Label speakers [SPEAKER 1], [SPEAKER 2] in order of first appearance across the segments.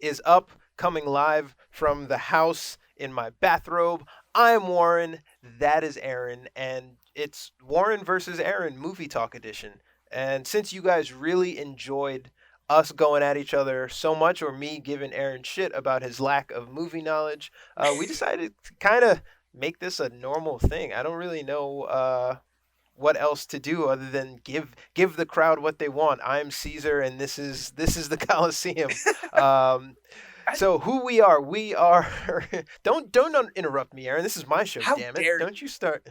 [SPEAKER 1] is up, coming live from the house in my bathrobe. I'm Warren, that is Aaron, and it's Warren versus Aaron movie talk edition. And since you guys really enjoyed us going at each other so much, or me giving Aaron shit about his lack of movie knowledge, we decided to kind of make this a normal thing. I don't really know what else to do other than give the crowd what they want. I'm Caesar, and this is the Coliseum. Um, so who we are. Don't interrupt me, Aaron. This is my show.
[SPEAKER 2] How
[SPEAKER 1] Damn it!
[SPEAKER 2] dare
[SPEAKER 1] Don't you start.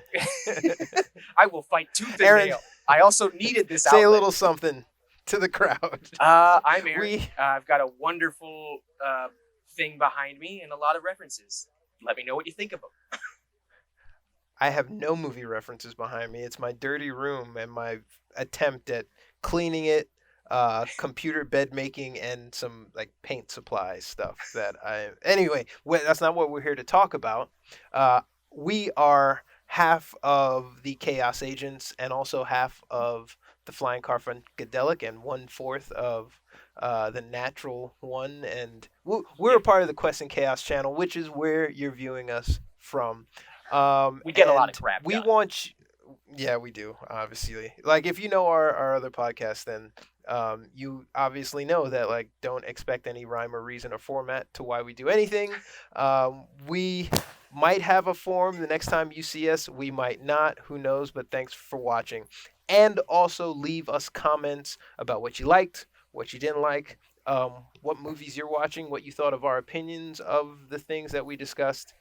[SPEAKER 2] I will fight tooth and
[SPEAKER 1] Aaron,
[SPEAKER 2] nail. I also needed this
[SPEAKER 1] say
[SPEAKER 2] outlet.
[SPEAKER 1] a little something to the crowd.
[SPEAKER 2] I'm Aaron.
[SPEAKER 1] We
[SPEAKER 2] I've got a wonderful thing behind me and a lot of references. Let me know what you think of them.
[SPEAKER 1] I have no movie references behind me. It's my dirty room and my attempt at cleaning it, computer bed making, and some like paint supply stuff that I. Anyway, that's not what we're here to talk about. We are half of the Chaos Agents and also half of the Flying Car Funkadelic and 1/4 of the Natural One. And we're a part of the Quest and Chaos channel, which is where you're viewing us from.
[SPEAKER 2] We get a lot
[SPEAKER 1] And
[SPEAKER 2] of crap
[SPEAKER 1] we
[SPEAKER 2] done.
[SPEAKER 1] want yeah, we do, obviously. Like, if you know our other podcast, then you obviously know that, like, don't expect any rhyme or reason or format to why we do anything. We might have a form the next time you see us. We might not. Who knows? But thanks for watching. And also leave us comments about what you liked, what you didn't like, what movies you're watching, what you thought of our opinions of the things that we discussed,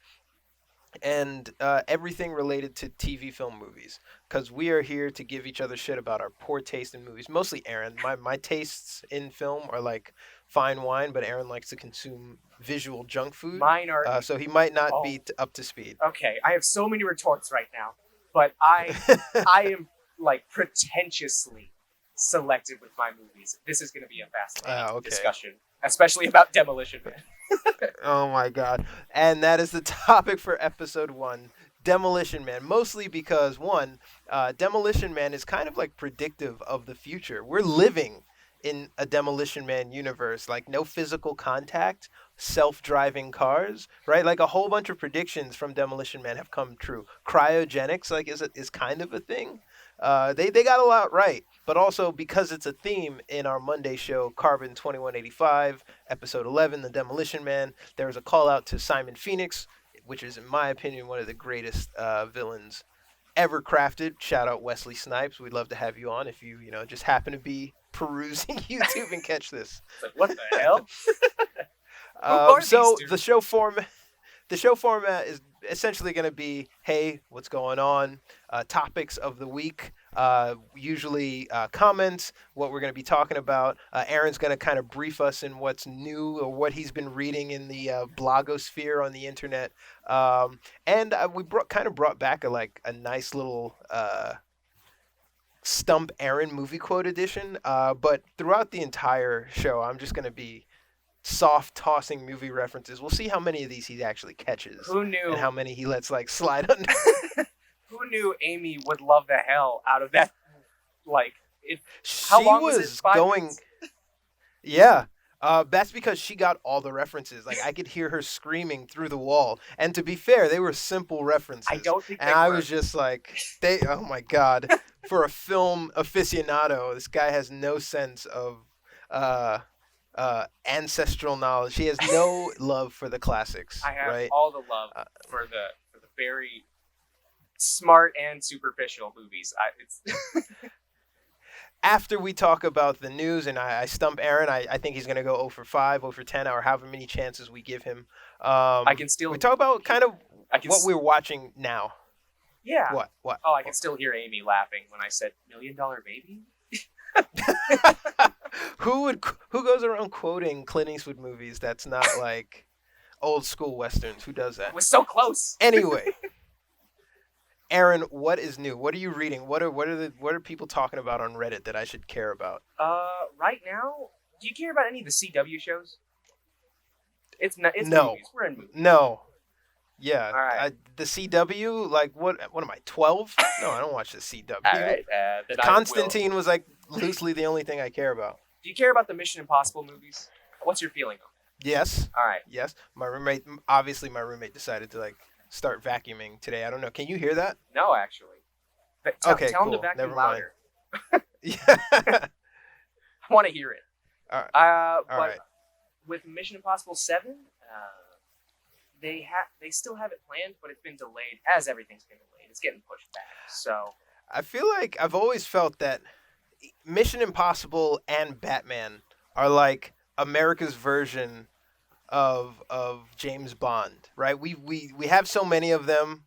[SPEAKER 1] and everything related to TV film movies, because we are here to give each other shit about our poor taste in movies. Mostly Aaron. My tastes in film are like fine wine, but Aaron likes to consume visual junk food.
[SPEAKER 2] Mine are
[SPEAKER 1] So he might not
[SPEAKER 2] Oh.
[SPEAKER 1] be up to speed.
[SPEAKER 2] Okay. I have so many retorts right now, but I am like pretentiously selective with my movies. This is going to be a fascinating
[SPEAKER 1] Okay.
[SPEAKER 2] discussion, especially about Demolition Man.
[SPEAKER 1] Oh my god. And that is the topic for episode 1, Demolition Man. Mostly because, one, Demolition Man is kind of like predictive of the future. We're living in a Demolition Man universe, like no physical contact, self-driving cars, right? Like a whole bunch of predictions from Demolition Man have come true. Cryogenics, like, is kind of a thing. They got a lot right, but also because it's a theme in our Monday show, Carbon 2185, episode 11, The Demolition Man. There's a call out to Simon Phoenix, which is, in my opinion, one of the greatest villains ever crafted. Shout out Wesley Snipes. We'd love to have you on if you just happen to be perusing YouTube and catch this.
[SPEAKER 2] It's like, what the hell? Who are
[SPEAKER 1] So
[SPEAKER 2] these
[SPEAKER 1] the show format is essentially going to be, hey, what's going on? Topics of the week. Usually comments, what we're going to be talking about. Aaron's going to kind of brief us in what's new or what he's been reading in the blogosphere on the internet. And we brought back a nice little Stump Aaron movie quote edition. But throughout the entire show, I'm just going to be soft tossing movie references. We'll see how many of these he actually catches.
[SPEAKER 2] Who knew?
[SPEAKER 1] And how many he lets slide under.
[SPEAKER 2] Who knew Amy would love the hell out of that? Like,
[SPEAKER 1] She
[SPEAKER 2] how long was it? 5
[SPEAKER 1] going.
[SPEAKER 2] minutes?
[SPEAKER 1] Yeah. That's because she got all the references. Like, I could hear her screaming through the wall. And to be fair, they were simple references.
[SPEAKER 2] I don't think
[SPEAKER 1] And
[SPEAKER 2] they
[SPEAKER 1] I
[SPEAKER 2] were.
[SPEAKER 1] was just like, oh my God. For a film aficionado, this guy has no sense of ancestral knowledge. He has no love for the classics.
[SPEAKER 2] I have
[SPEAKER 1] right?
[SPEAKER 2] all the love for the very smart and superficial movies.
[SPEAKER 1] After we talk about the news and I stump Aaron, I think he's going to go 0 for 5, 0 for 10, or however many chances we give him.
[SPEAKER 2] I can still.
[SPEAKER 1] We talk about kind of what
[SPEAKER 2] s-
[SPEAKER 1] we're watching now.
[SPEAKER 2] Yeah.
[SPEAKER 1] What?
[SPEAKER 2] Oh, I can still hear Amy laughing when I said $1 Million Baby.
[SPEAKER 1] Who goes around quoting Clint Eastwood movies that's not like old school westerns? Who does that?
[SPEAKER 2] It was so close.
[SPEAKER 1] Anyway, Aaron, what is new? What are you reading? What are people talking about on Reddit that I should care about?
[SPEAKER 2] Right now, do you care about any of the CW shows? It's
[SPEAKER 1] No.
[SPEAKER 2] movies. We're in movies.
[SPEAKER 1] No. Yeah.
[SPEAKER 2] All right.
[SPEAKER 1] The CW, like what am I, 12? No, I don't watch the CW.
[SPEAKER 2] All right. Then
[SPEAKER 1] Constantine was like loosely the only thing I care about.
[SPEAKER 2] Do you care about the Mission Impossible movies? What's your feeling on
[SPEAKER 1] Yes.
[SPEAKER 2] All right.
[SPEAKER 1] Yes. Obviously, my roommate decided to like start vacuuming today. I don't know. Can you hear that?
[SPEAKER 2] No, actually. But
[SPEAKER 1] Okay,
[SPEAKER 2] tell him to
[SPEAKER 1] cool.
[SPEAKER 2] vacuum
[SPEAKER 1] Never mind.
[SPEAKER 2] louder.
[SPEAKER 1] Yeah.
[SPEAKER 2] I want to hear it.
[SPEAKER 1] All right. All
[SPEAKER 2] But
[SPEAKER 1] right.
[SPEAKER 2] with Mission Impossible 7, they still have it planned, but it's been delayed, as everything's been delayed. It's getting pushed back. So
[SPEAKER 1] I feel like I've always felt that Mission Impossible and Batman are like America's version of James Bond, right? We have so many of them.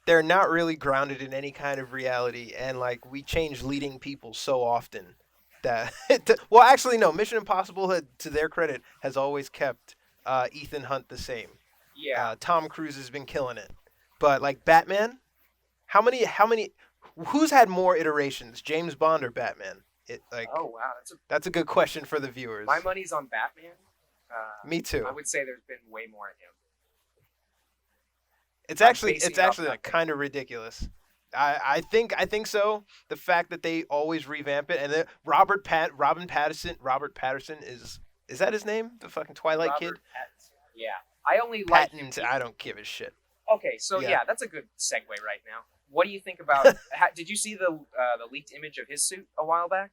[SPEAKER 1] They're not really grounded in any kind of reality, and like we change leading people so often that well, actually, no. Mission Impossible, to their credit, has always kept Ethan Hunt the same.
[SPEAKER 2] yeah.
[SPEAKER 1] Tom Cruise has been killing it, but like Batman, how many? Who's had more iterations, James Bond or Batman? It like
[SPEAKER 2] Oh wow,
[SPEAKER 1] that's a good question for the viewers.
[SPEAKER 2] my money's on Batman.
[SPEAKER 1] Me too.
[SPEAKER 2] I would say there's been way more of him.
[SPEAKER 1] It's
[SPEAKER 2] I'm
[SPEAKER 1] actually
[SPEAKER 2] basing
[SPEAKER 1] it's
[SPEAKER 2] it off
[SPEAKER 1] actually like
[SPEAKER 2] nothing.
[SPEAKER 1] kind of ridiculous. I think so. The fact that they always revamp it, and then Robert Patterson is that his name? The fucking Twilight kid.
[SPEAKER 2] Robert Pattinson. Yeah, I only like him.
[SPEAKER 1] Patton. I don't give a shit.
[SPEAKER 2] Okay, so
[SPEAKER 1] Yeah.
[SPEAKER 2] yeah, that's a good segue right now. What do you think about? Did you see the leaked image of his suit a while back?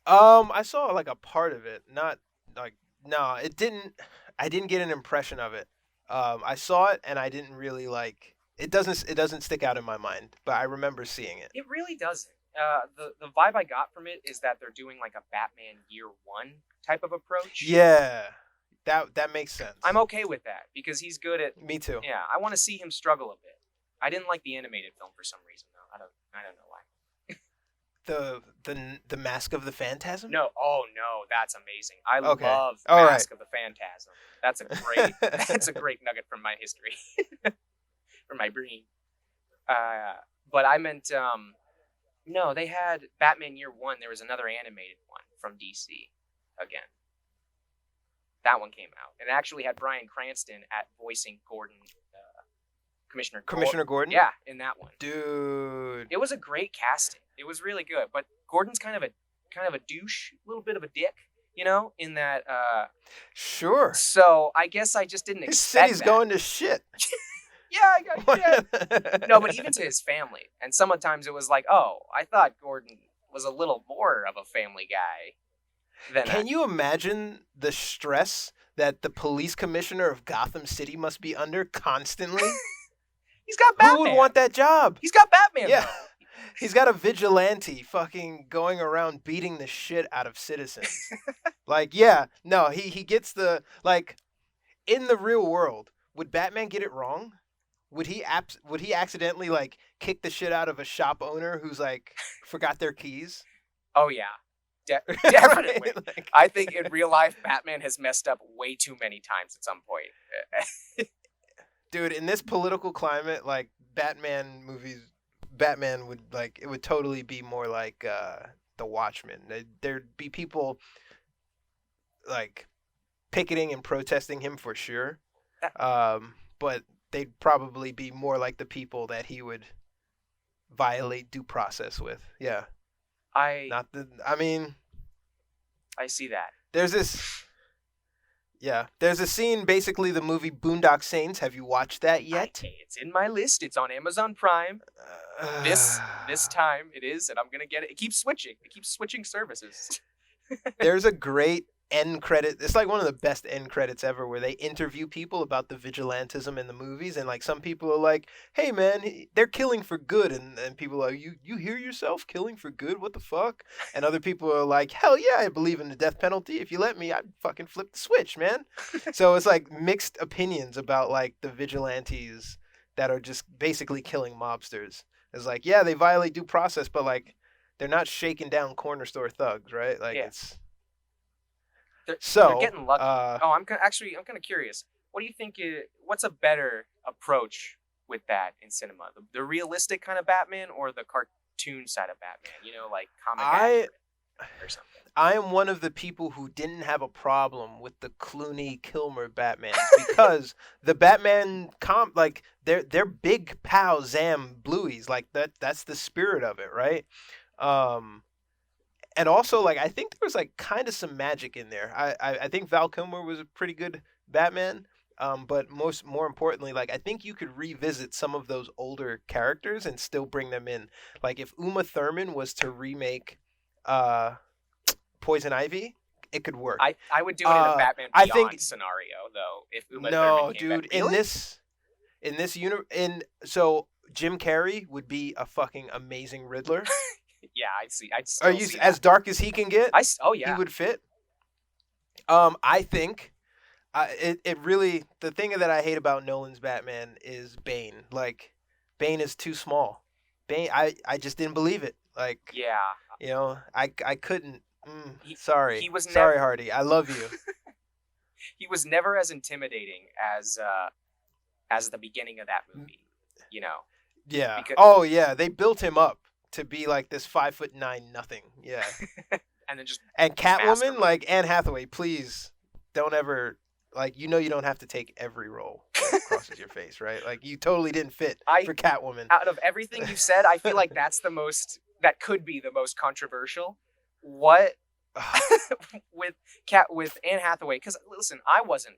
[SPEAKER 1] I saw like a part of it. Not like no, it didn't. I didn't get an impression of it. I saw it and I didn't really like. It doesn't stick out in my mind, but I remember seeing it.
[SPEAKER 2] It really doesn't. The vibe I got from it is that they're doing like a Batman Year One type of approach.
[SPEAKER 1] Yeah, that makes sense.
[SPEAKER 2] I'm okay with that because he's good at.
[SPEAKER 1] Me too.
[SPEAKER 2] Yeah, I want to see him struggle a bit. I didn't like the animated film for some reason though. I don't know why.
[SPEAKER 1] The Mask of the Phantasm.
[SPEAKER 2] No, oh no, that's amazing. I
[SPEAKER 1] Okay.
[SPEAKER 2] love
[SPEAKER 1] All right.
[SPEAKER 2] Mask of the Phantasm. That's a great nugget from my history, from my brain. But I meant no, they had Batman Year One. There was another animated one from DC again. That one came out, and it actually had Bryan Cranston at voicing Gordon,
[SPEAKER 1] Commissioner Gordon.
[SPEAKER 2] Yeah, in that one.
[SPEAKER 1] Dude.
[SPEAKER 2] It was a great casting. It was really good, but Gordon's kind of a douche, a little bit of a dick, in that.
[SPEAKER 1] Sure.
[SPEAKER 2] So I guess I just didn't
[SPEAKER 1] His
[SPEAKER 2] expect
[SPEAKER 1] city's
[SPEAKER 2] that.
[SPEAKER 1] going to shit.
[SPEAKER 2] Yeah, yeah. No, but even to his family, and sometimes it was like, oh, I thought Gordon was a little more of a family guy than.
[SPEAKER 1] Can you imagine the stress that the police commissioner of Gotham City must be under constantly?
[SPEAKER 2] He's got Batman.
[SPEAKER 1] Who would want that job?
[SPEAKER 2] He's got Batman.
[SPEAKER 1] Yeah.
[SPEAKER 2] Though.
[SPEAKER 1] He's got a vigilante fucking going around beating the shit out of citizens. Like, yeah, no, he gets the like in the real world, would Batman get it wrong? Would he accidentally like kick the shit out of a shop owner who's like forgot their keys?
[SPEAKER 2] Oh yeah, definitely.
[SPEAKER 1] Right? Like,
[SPEAKER 2] I think in real life, Batman has messed up way too many times at some point.
[SPEAKER 1] dude, in this political climate, like Batman would like it would totally be more like the Watchmen. There'd be people like picketing and protesting him for sure, but they'd probably be more like the people that he would violate due process with. Yeah,
[SPEAKER 2] I
[SPEAKER 1] not the. I mean,
[SPEAKER 2] see that.
[SPEAKER 1] there's this. Yeah, there's a scene, basically the movie Boondock Saints. Have you watched that yet?
[SPEAKER 2] It's in my list. It's on Amazon Prime. This time it is, and I'm gonna get it. It keeps switching. It keeps switching services.
[SPEAKER 1] There's a great end credit. It's like one of the best end credits ever, where they interview people about the vigilantism in the movies, and like some people are like, "Hey man, they're killing for good," and people are, "You hear yourself killing for good? What the fuck?" And other people are like, "Hell yeah, I believe in the death penalty. If you let me, I'd fucking flip the switch, man." So it's like mixed opinions about like the vigilantes that are just basically killing mobsters. It's like, yeah, they violate due process, but like they're not shaking down corner store thugs, right? Like
[SPEAKER 2] Yeah.
[SPEAKER 1] it's
[SPEAKER 2] They're getting lucky.
[SPEAKER 1] uh,
[SPEAKER 2] I'm kind of curious. What do you think? What's a better approach with that in cinema? The realistic kind of Batman or the cartoon side of Batman? Like comic
[SPEAKER 1] I
[SPEAKER 2] accurate or something.
[SPEAKER 1] I am one of the people who didn't have a problem with the Clooney Kilmer Batman because the Batman like they're big pal Zam Blueies, like that's the spirit of it, right? Um And also, like, I think there was like kind of some magic in there. I think Val Kilmer was a pretty good Batman. But more importantly, like I think you could revisit some of those older characters and still bring them in. Like if Uma Thurman was to remake uh, Poison Ivy, it could work.
[SPEAKER 2] I would do it in a Batman
[SPEAKER 1] I
[SPEAKER 2] Beyond
[SPEAKER 1] think
[SPEAKER 2] scenario though. If Uma Thurman
[SPEAKER 1] no,
[SPEAKER 2] came back,
[SPEAKER 1] dude.
[SPEAKER 2] really?
[SPEAKER 1] In this in so Jim Carrey would be a fucking amazing Riddler.
[SPEAKER 2] Yeah, I'd
[SPEAKER 1] Are
[SPEAKER 2] still
[SPEAKER 1] you
[SPEAKER 2] see
[SPEAKER 1] as
[SPEAKER 2] that.
[SPEAKER 1] dark as he can get?
[SPEAKER 2] Oh
[SPEAKER 1] He
[SPEAKER 2] yeah,
[SPEAKER 1] would fit. I think it really the thing that I hate about Nolan's Batman is Bane. Like Bane is too small. Bane, I just didn't believe it. Like
[SPEAKER 2] yeah.
[SPEAKER 1] I couldn't.
[SPEAKER 2] He
[SPEAKER 1] Sorry,
[SPEAKER 2] he was
[SPEAKER 1] sorry,
[SPEAKER 2] never
[SPEAKER 1] Hardy. I love you.
[SPEAKER 2] he was never as intimidating as the beginning of that movie. You know,
[SPEAKER 1] Yeah.
[SPEAKER 2] because
[SPEAKER 1] Oh yeah, they built him up to be like this 5'9" nothing. Yeah.
[SPEAKER 2] and then just
[SPEAKER 1] And Catwoman,
[SPEAKER 2] masterful.
[SPEAKER 1] like Anne Hathaway, please don't ever like you don't have to take every role that crosses your face, right? Like you totally didn't fit
[SPEAKER 2] I
[SPEAKER 1] for Catwoman.
[SPEAKER 2] Out of everything you said, I feel like that could be the most controversial. What with Anne Hathaway? Because listen, I wasn't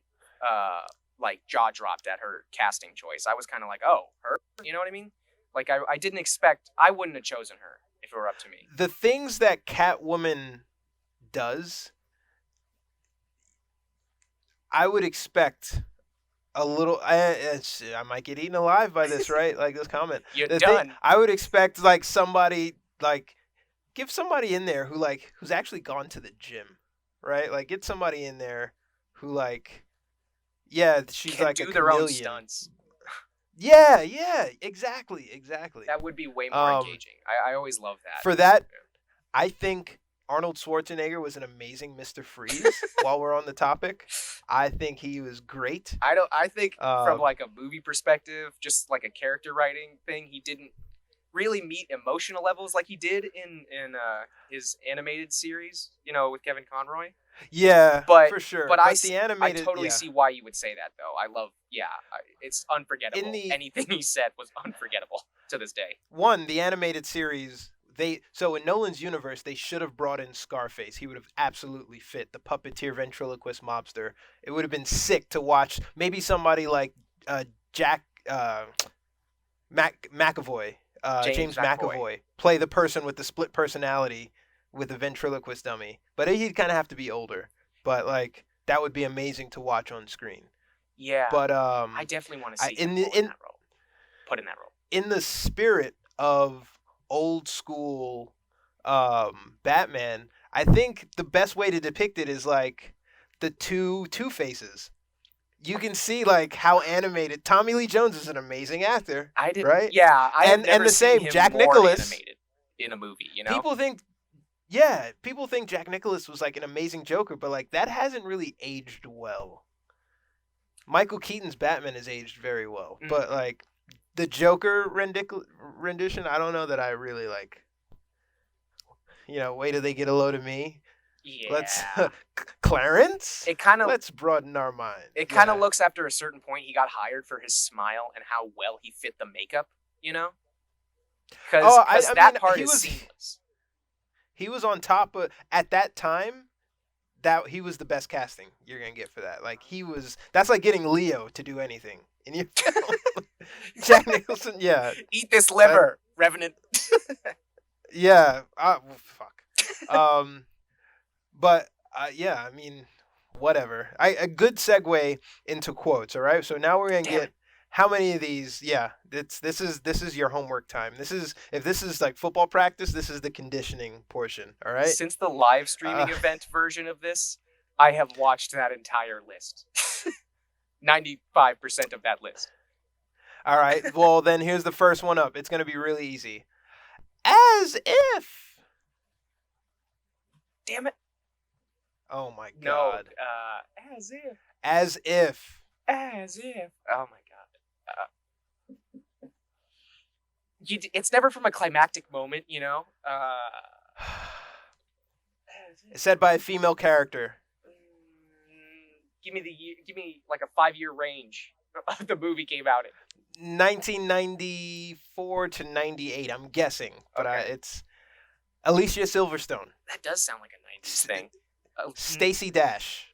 [SPEAKER 2] like jaw dropped at her casting choice. I was kind of like, oh, her. You know what I mean? Like I didn't expect. I wouldn't have chosen her if it were up to me.
[SPEAKER 1] The things that Catwoman does, I would expect a little. I might get eaten alive by this, right? Like this comment.
[SPEAKER 2] You're
[SPEAKER 1] The thing
[SPEAKER 2] done.
[SPEAKER 1] I would expect like somebody like give somebody in there who's actually gone to the gym, right? Like get somebody in there who like yeah, she's
[SPEAKER 2] Can
[SPEAKER 1] like a
[SPEAKER 2] do their own
[SPEAKER 1] chameleon.
[SPEAKER 2] stunts.
[SPEAKER 1] Yeah, exactly.
[SPEAKER 2] That would be way more
[SPEAKER 1] Um,
[SPEAKER 2] engaging. I always love that.
[SPEAKER 1] for that, I think Arnold Schwarzenegger was an amazing Mr. Freeze. While we're on the topic, I think he was great.
[SPEAKER 2] I don't. I think from
[SPEAKER 1] Um,
[SPEAKER 2] like a movie perspective, just like a character writing thing, he didn't really meet emotional levels like he did in his animated series. You know, with Kevin Conroy.
[SPEAKER 1] yeah,
[SPEAKER 2] But
[SPEAKER 1] for sure.
[SPEAKER 2] but
[SPEAKER 1] The
[SPEAKER 2] I
[SPEAKER 1] animated,
[SPEAKER 2] totally
[SPEAKER 1] yeah,
[SPEAKER 2] see why you would say that though. I love it's
[SPEAKER 1] in
[SPEAKER 2] unforgettable.
[SPEAKER 1] the
[SPEAKER 2] Anything he said was unforgettable to this day.
[SPEAKER 1] the animated series, so in Nolan's universe, they should have brought in Scarface. He would have absolutely fit the puppeteer ventriloquist mobster. It would have been sick to watch. Maybe somebody like Jack McAvoy,
[SPEAKER 2] James
[SPEAKER 1] James
[SPEAKER 2] McAvoy.
[SPEAKER 1] McAvoy, play the person with the split personality with the ventriloquist dummy. But he'd kind of have to be older. But like that would be amazing to watch on screen.
[SPEAKER 2] Yeah,
[SPEAKER 1] But
[SPEAKER 2] I definitely want to
[SPEAKER 1] I,
[SPEAKER 2] see him
[SPEAKER 1] in the
[SPEAKER 2] in that role. Put in that role.
[SPEAKER 1] in the spirit of old school Batman, I think the best way to depict it is like the Two Faces. You can see like how animated Tommy Lee Jones is an amazing actor,
[SPEAKER 2] I did.
[SPEAKER 1] right?
[SPEAKER 2] Yeah, I have
[SPEAKER 1] And
[SPEAKER 2] never
[SPEAKER 1] the
[SPEAKER 2] seen
[SPEAKER 1] same
[SPEAKER 2] him
[SPEAKER 1] Jack
[SPEAKER 2] more
[SPEAKER 1] Nicklaus.
[SPEAKER 2] animated in a movie. You know.
[SPEAKER 1] People think people think Jack Nicklaus was like an amazing Joker, but like that hasn't really aged well. Michael Keaton's Batman has aged very well, but
[SPEAKER 2] Mhm.
[SPEAKER 1] like the Joker rendition, I don't know that I really like. Wait till they get a load of me. Let's
[SPEAKER 2] Yeah.
[SPEAKER 1] Clarence.
[SPEAKER 2] It kind of
[SPEAKER 1] Let's broaden our mind.
[SPEAKER 2] it kind of looks after a certain point he got hired for his smile and how well he fit the makeup. You know. Because
[SPEAKER 1] Oh, I
[SPEAKER 2] that
[SPEAKER 1] mean,
[SPEAKER 2] part is seamless.
[SPEAKER 1] he was on top of at that time. That he was the best casting you're gonna get for that. Like he was. That's like getting Leo to do anything in your film. Jack Nicholson. Yeah.
[SPEAKER 2] Eat this liver, Revenant.
[SPEAKER 1] Yeah. Well, fuck. But yeah. I mean, whatever. A good segue into quotes. All right. So now we're gonna
[SPEAKER 2] Damn
[SPEAKER 1] get. How many of these? Yeah, this is your homework time. If this is like football practice, this is the conditioning portion. All right.
[SPEAKER 2] Since the live streaming
[SPEAKER 1] Uh,
[SPEAKER 2] event version of this, I have watched that entire list. 95% of that list.
[SPEAKER 1] All right. Well, then here's the first one up. It's gonna be really easy. As if.
[SPEAKER 2] Damn it.
[SPEAKER 1] Oh my
[SPEAKER 2] No.
[SPEAKER 1] god.
[SPEAKER 2] As if.
[SPEAKER 1] As if.
[SPEAKER 2] As if. Oh my god. It's never from a climactic moment, you know?
[SPEAKER 1] Said by a female character.
[SPEAKER 2] Give me like a 5-year range of the movie came out in.
[SPEAKER 1] 1994 to 98. I'm guessing, but
[SPEAKER 2] Okay.
[SPEAKER 1] it's Alicia Silverstone.
[SPEAKER 2] That does sound like a 90s thing.
[SPEAKER 1] Stacey Dash.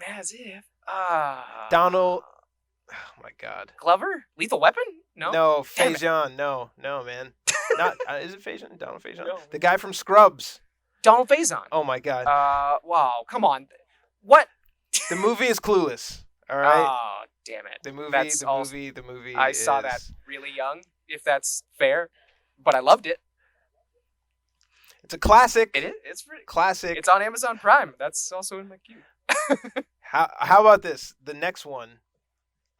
[SPEAKER 2] As if.
[SPEAKER 1] Donald. Oh my God.
[SPEAKER 2] Glover? Lethal Weapon? No.
[SPEAKER 1] No,
[SPEAKER 2] Damn it.
[SPEAKER 1] Faison. No, man. Not is it Faison? Donald Faison?
[SPEAKER 2] No.
[SPEAKER 1] The guy from Scrubs.
[SPEAKER 2] Donald Faison.
[SPEAKER 1] Oh my God.
[SPEAKER 2] Wow. Come on. What?
[SPEAKER 1] The movie is Clueless. All right.
[SPEAKER 2] Oh, damn it.
[SPEAKER 1] The movie.
[SPEAKER 2] That's
[SPEAKER 1] The movie.
[SPEAKER 2] I saw that really young, if that's fair, but I loved it.
[SPEAKER 1] It's a classic.
[SPEAKER 2] It is. It's pretty
[SPEAKER 1] Classic.
[SPEAKER 2] It's on Amazon Prime. That's also in my queue.
[SPEAKER 1] How about this? The next one.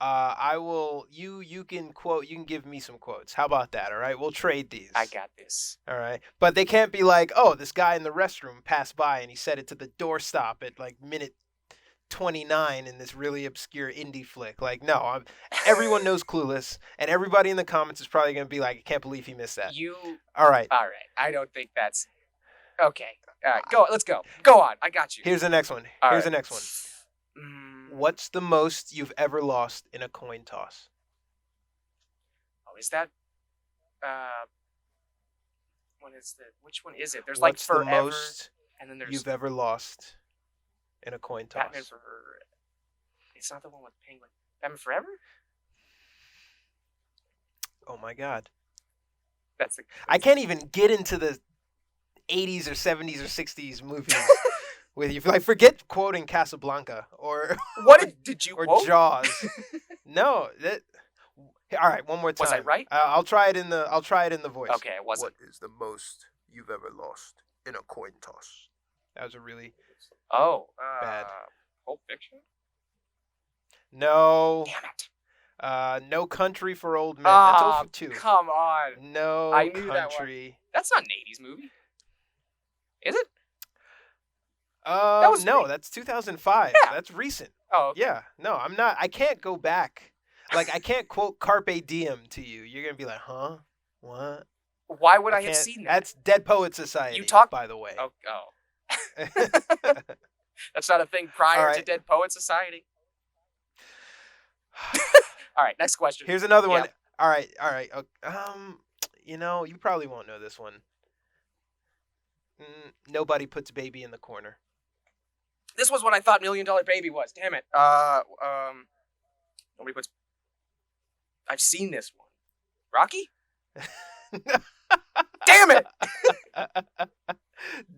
[SPEAKER 1] I will. You can quote. You can give me some quotes. How about that? All right. We'll trade these.
[SPEAKER 2] I got this.
[SPEAKER 1] All right. But they can't be like, oh, this guy in the restroom passed by and he said it to the doorstop at like minute 29 in this really obscure indie flick. Like, no. Everyone knows Clueless, and everybody in the comments is probably gonna be like, I can't believe he missed that. All right.
[SPEAKER 2] I don't think that's okay. All right. Go. Let's go. Go on. I got you.
[SPEAKER 1] Here's the next one.
[SPEAKER 2] All
[SPEAKER 1] The
[SPEAKER 2] right.
[SPEAKER 1] next one. What's the most you've ever lost in a coin toss?
[SPEAKER 2] Oh, is that? Which one is it? There's
[SPEAKER 1] What's
[SPEAKER 2] like Forever,
[SPEAKER 1] the most
[SPEAKER 2] and then there's
[SPEAKER 1] you've ever lost in a coin toss?
[SPEAKER 2] Batman Forever. It's not the one with the Penguin. Batman Forever.
[SPEAKER 1] Oh my God.
[SPEAKER 2] That's the.
[SPEAKER 1] I can't even get into the 80s or 70s or 60s movies with you. Like, forget quoting Casablanca or
[SPEAKER 2] What did you
[SPEAKER 1] or
[SPEAKER 2] quote?
[SPEAKER 1] Jaws. No, that. All right, one more time.
[SPEAKER 2] Was I right?
[SPEAKER 1] I'll try it in the voice.
[SPEAKER 2] Okay, it wasn't.
[SPEAKER 1] What is the most you've ever lost in a coin toss? That was a really
[SPEAKER 2] Oh,
[SPEAKER 1] bad.
[SPEAKER 2] Pulp Fiction.
[SPEAKER 1] No.
[SPEAKER 2] Damn it.
[SPEAKER 1] No Country for Old Men. That's 0 for 2.
[SPEAKER 2] Come on.
[SPEAKER 1] No
[SPEAKER 2] I knew that one.
[SPEAKER 1] Country.
[SPEAKER 2] That's not an 80s movie. Is it?
[SPEAKER 1] No, that's 2005.
[SPEAKER 2] Yeah.
[SPEAKER 1] That's recent.
[SPEAKER 2] Oh, okay.
[SPEAKER 1] Yeah. No, I'm not. I can't go back. Like, I can't quote Carpe Diem to you. You're going to be like, huh? What?
[SPEAKER 2] Why would I have
[SPEAKER 1] can't-
[SPEAKER 2] seen that?
[SPEAKER 1] That's Dead Poet Society,
[SPEAKER 2] You talk-
[SPEAKER 1] by the way.
[SPEAKER 2] Oh. That's not a thing prior
[SPEAKER 1] All
[SPEAKER 2] to
[SPEAKER 1] right.
[SPEAKER 2] Dead Poet Society. All right, next question.
[SPEAKER 1] Here's another one.
[SPEAKER 2] Yeah.
[SPEAKER 1] All right. You probably won't know this one. Nobody puts baby in the corner.
[SPEAKER 2] This was what I thought $1 Million Baby was. Damn it. Nobody puts. I've seen this one. Rocky? Damn it!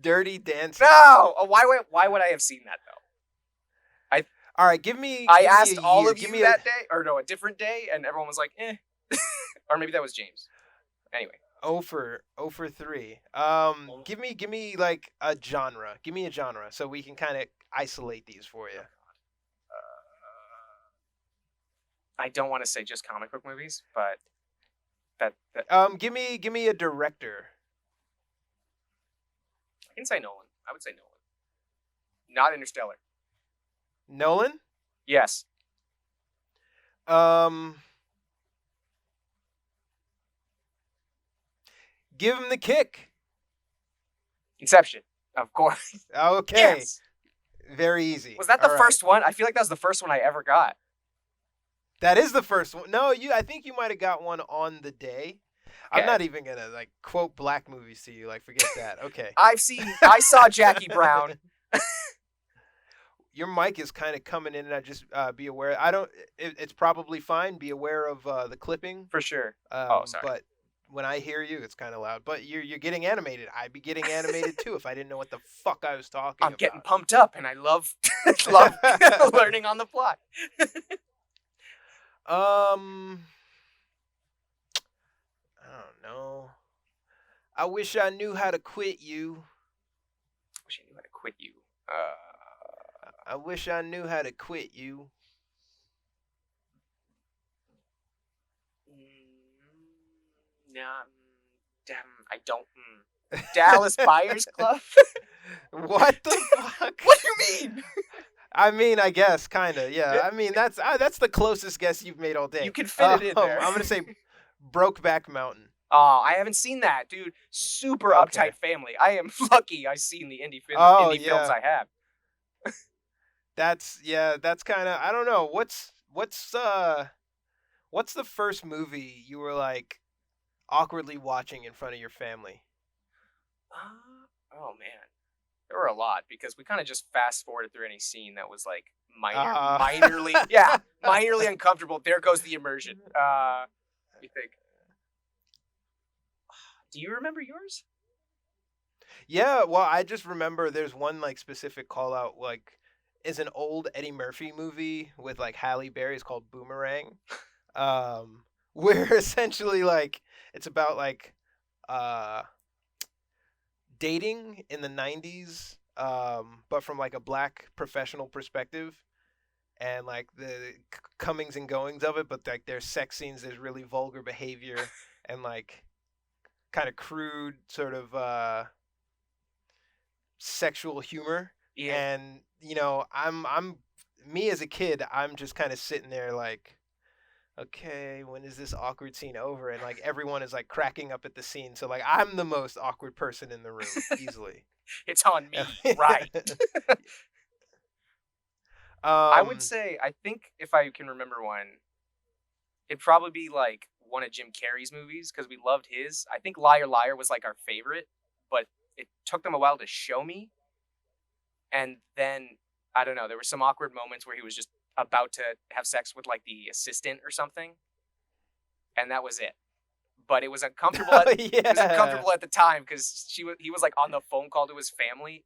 [SPEAKER 1] Dirty Dancing.
[SPEAKER 2] No. Why would I have seen that though?
[SPEAKER 1] All right, give me.
[SPEAKER 2] I
[SPEAKER 1] give me
[SPEAKER 2] asked
[SPEAKER 1] a
[SPEAKER 2] all
[SPEAKER 1] year.
[SPEAKER 2] of
[SPEAKER 1] Give
[SPEAKER 2] you
[SPEAKER 1] me
[SPEAKER 2] that day, or no, a different day, and everyone was like, eh. Or maybe that was James. Anyway.
[SPEAKER 1] 0 for 3. Give me like a genre. Give me a genre so we can kind of isolate these for you.
[SPEAKER 2] I don't want to say just comic book movies, but that
[SPEAKER 1] Give me a director.
[SPEAKER 2] I can say Nolan. I would say Nolan. Not Interstellar.
[SPEAKER 1] Nolan?
[SPEAKER 2] Yes.
[SPEAKER 1] Give him the kick.
[SPEAKER 2] Inception. Of course.
[SPEAKER 1] Okay.
[SPEAKER 2] Yes.
[SPEAKER 1] Very easy.
[SPEAKER 2] Was that the
[SPEAKER 1] All right.
[SPEAKER 2] first one? I feel like that was the first one I ever got.
[SPEAKER 1] That is the first one. No, I think you might have got one on the day. I'm
[SPEAKER 2] Okay.
[SPEAKER 1] not even gonna like quote black movies to you. Like, forget that. Okay.
[SPEAKER 2] I saw Jackie Brown.
[SPEAKER 1] Your mic is kind of coming in, and I just be aware. It's probably fine. Be aware of the clipping.
[SPEAKER 2] For sure.
[SPEAKER 1] Sorry.
[SPEAKER 2] Sorry.
[SPEAKER 1] But when I hear you, it's kind of loud. But you're getting animated. I'd be getting animated too if I didn't know what the fuck I was talking
[SPEAKER 2] I'm
[SPEAKER 1] about.
[SPEAKER 2] getting pumped up, and I love learning on the fly.
[SPEAKER 1] I don't know. I wish I knew how to quit you.
[SPEAKER 2] Wish I knew how to quit you.
[SPEAKER 1] I wish I knew how to quit you.
[SPEAKER 2] Nah, damn, I don't. Dallas Buyers Club.
[SPEAKER 1] What the fuck?
[SPEAKER 2] What do you mean?
[SPEAKER 1] I mean, I guess, kind of, yeah. I mean, that's the closest guess you've made all day.
[SPEAKER 2] You can fit it in there.
[SPEAKER 1] I'm gonna say Brokeback Mountain.
[SPEAKER 2] Oh, I haven't seen that, dude. Super
[SPEAKER 1] Okay.
[SPEAKER 2] uptight family. I am lucky I've seen the indie
[SPEAKER 1] Oh,
[SPEAKER 2] films I have.
[SPEAKER 1] That's kind of, I don't know. What's the first movie you were like awkwardly watching in front of your family?
[SPEAKER 2] Oh man, there were a lot because we kind of just fast forwarded through any scene that was like
[SPEAKER 1] Uh,
[SPEAKER 2] minorly, yeah, minorly uncomfortable. There goes the immersion. You think? Do you remember yours?
[SPEAKER 1] yeah, well, I just remember there's one like specific call out like is an old Eddie Murphy movie with like Halle Berry. It's called Boomerang. Where essentially like it's about like uh dating in the 90s, but from like a black professional perspective, and like the comings and goings of it, but like there's sex scenes, there's really vulgar behavior, and like kind of crude sort of sexual humor.
[SPEAKER 2] Yeah.
[SPEAKER 1] And I'm me as a kid, I'm just kind of sitting there like, okay, when is this awkward scene over? And like everyone is like cracking up at the scene, so like I'm the most awkward person in the room easily.
[SPEAKER 2] It's on me, right? I would
[SPEAKER 1] um
[SPEAKER 2] say, I think if I can remember one, it'd probably be like one of Jim Carrey's movies because we loved his. I think Liar Liar was like our favorite, but it took them a while to show me. And then, I don't know, there were some awkward moments where he was just about to have sex with like the assistant or something. And that was it. But it was uncomfortable. It was
[SPEAKER 1] yeah,
[SPEAKER 2] uncomfortable at the time because he was like on the phone call to his family.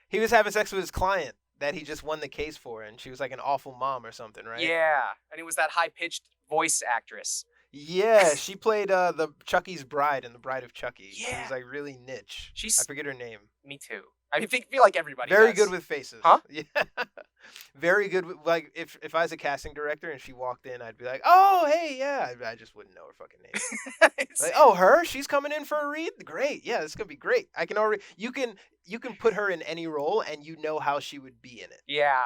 [SPEAKER 1] he was having sex with his client that he just won the case for, and she was like an awful mom or something, right?
[SPEAKER 2] Yeah, and it was that high pitched voice actress.
[SPEAKER 1] Yeah, she played the Chucky's bride in The Bride of Chucky. She
[SPEAKER 2] Yeah,
[SPEAKER 1] was like really niche. I
[SPEAKER 2] she's
[SPEAKER 1] forget her name.
[SPEAKER 2] me too. I feel like everybody
[SPEAKER 1] Very good
[SPEAKER 2] does.
[SPEAKER 1] with faces.
[SPEAKER 2] Huh?
[SPEAKER 1] Yeah. Very good with, like if I was a casting director and she walked in, I'd be like, "Oh, hey, yeah." I just wouldn't know her fucking name. Like, "Oh, her? She's coming in for a read? Great. Yeah, this is going to be great." I can already you can put her in any role and you know how she would be in
[SPEAKER 2] Yeah.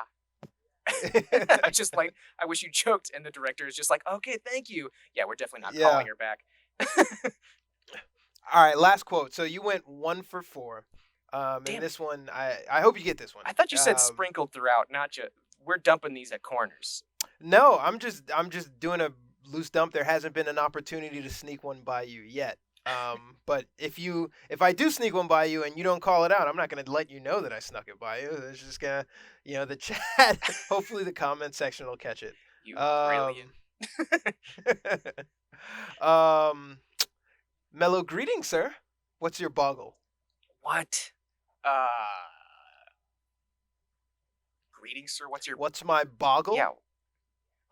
[SPEAKER 1] it.
[SPEAKER 2] I'm just like, I wish you choked, and the director is just like, okay, thank you. Yeah, we're definitely not
[SPEAKER 1] Yeah.
[SPEAKER 2] calling her back.
[SPEAKER 1] All right, last quote. So you went 1 for 4. And
[SPEAKER 2] Damn it.
[SPEAKER 1] this one, I hope you get this one.
[SPEAKER 2] I thought you said sprinkled throughout, not just. We're dumping these at corners.
[SPEAKER 1] No, I'm just doing a loose dump. There hasn't been an opportunity to sneak one by you yet. But if I do sneak one by you and you don't call it out, I'm not gonna let you know that I snuck it by you. It's just gonna, the chat. Hopefully, the comment section will catch it.
[SPEAKER 2] You
[SPEAKER 1] Um,
[SPEAKER 2] brilliant.
[SPEAKER 1] um, Mellow greetings, sir. What's your boggle?
[SPEAKER 2] What? Greetings, sir. What's your.
[SPEAKER 1] What's my boggle?
[SPEAKER 2] Yeah.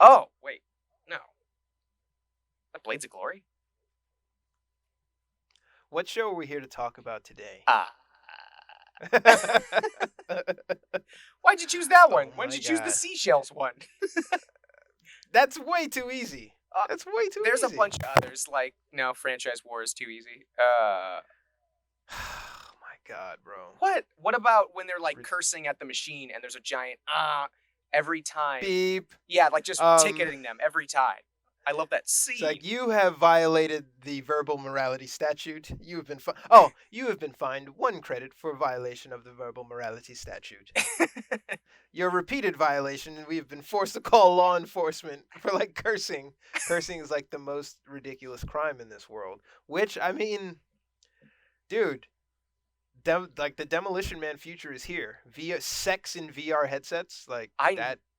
[SPEAKER 2] Oh, wait. No. The Blades of Glory?
[SPEAKER 1] What show are we here to talk about today?
[SPEAKER 2] Why'd you choose that
[SPEAKER 1] Oh
[SPEAKER 2] one? Why'd
[SPEAKER 1] my
[SPEAKER 2] you choose the
[SPEAKER 1] God.
[SPEAKER 2] seashells one?
[SPEAKER 1] That's way too easy. That's way too
[SPEAKER 2] There's
[SPEAKER 1] easy.
[SPEAKER 2] a bunch of others, like, no, franchise war is too easy.
[SPEAKER 1] Oh my God, bro.
[SPEAKER 2] What? What about when they're like cursing at the machine and there's a giant every time?
[SPEAKER 1] Beep.
[SPEAKER 2] Yeah, like just ticketing them every time. I love that scene.
[SPEAKER 1] It's like you have violated the verbal morality statute. You have been you have been fined 1 credit for violation of the verbal morality statute. Your repeated violation, and we have been forced to call law enforcement for like cursing. Cursing is like the most ridiculous crime in this world. Which, I mean, dude, like the Demolition Man future is here. Via sex in VR headsets, like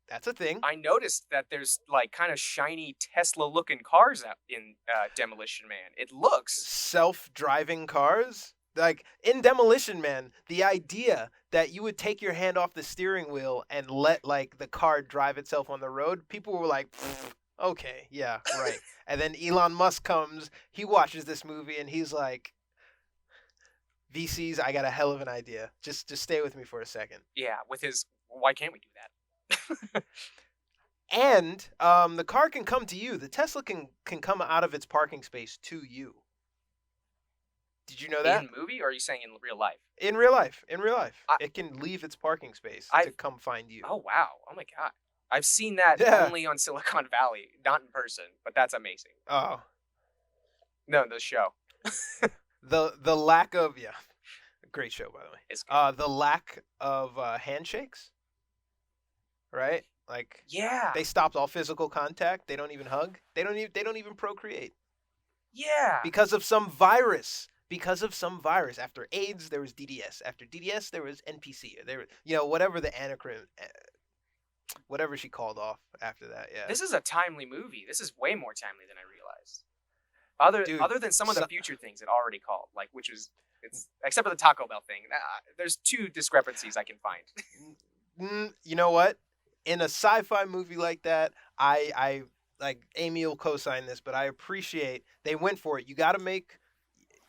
[SPEAKER 1] that's a thing.
[SPEAKER 2] I noticed that there's like kind of shiny Tesla-looking cars out in Demolition Man. It looks
[SPEAKER 1] Self-driving cars. Like in Demolition Man, the idea that you would take your hand off the steering wheel and let like the car drive itself on the road, people were like, okay, yeah, right. And then Elon Musk comes, he watches this movie, and he's like, VCs, I got a hell of an idea. Just stay with me for a second.
[SPEAKER 2] yeah, with his why can't we do that?
[SPEAKER 1] And the car can come to you. The Tesla can come out of its parking space to you. Did you know that?
[SPEAKER 2] In movie, or are you saying in real life?
[SPEAKER 1] In real life. It can leave its parking space to come find you.
[SPEAKER 2] Oh wow! Oh my god! I've seen that only on Silicon Valley, not in person, but that's amazing.
[SPEAKER 1] Oh.
[SPEAKER 2] No, the show.
[SPEAKER 1] the lack of great show, by the way.
[SPEAKER 2] It's good.
[SPEAKER 1] The lack of handshakes, right? Like
[SPEAKER 2] Yeah.
[SPEAKER 1] they stopped all physical contact. They don't even hug. They don't even procreate
[SPEAKER 2] Yeah.
[SPEAKER 1] because of some virus because of some virus. After AIDS, there was DDS. After DDS, there was NPC. There, whatever the anagram, whatever she called off after that. Yeah,
[SPEAKER 2] This is a timely movie. This is way more timely than I realized. Other
[SPEAKER 1] dude.
[SPEAKER 2] other than some of the future things it already called, like which was it's except for the Taco Bell thing. There's two discrepancies I can find.
[SPEAKER 1] You know what? In a sci-fi movie like that, I like Amy will co-sign this, but I appreciate they went for it. You gotta make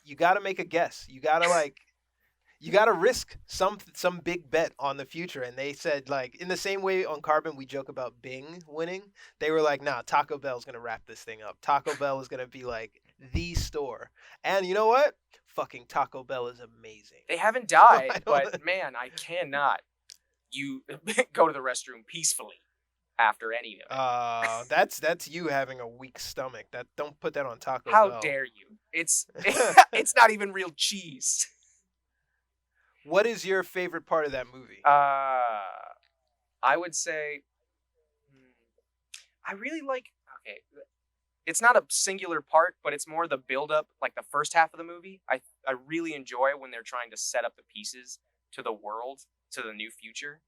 [SPEAKER 1] a guess. You gotta risk some big bet on the future. And they said, like, in the same way on Carbon we joke about Bing winning, they were like, nah, Taco Bell's gonna wrap this thing up. Taco Bell is gonna be like the store. And you know what? Fucking Taco Bell is amazing.
[SPEAKER 2] They haven't
[SPEAKER 1] So I
[SPEAKER 2] died,
[SPEAKER 1] don't-
[SPEAKER 2] but man, I cannot. You go to the restroom peacefully after any of it.
[SPEAKER 1] That's you having a weak stomach. That don't put that on Taco
[SPEAKER 2] How
[SPEAKER 1] Bell.
[SPEAKER 2] dare you? It's it's not even real cheese.
[SPEAKER 1] What is your favorite part of that movie?
[SPEAKER 2] I would say I really like. Okay, it's not a singular part, but it's more the build up, like the first half of the movie. I really enjoy when they're trying to set up the pieces to the world, to the new future.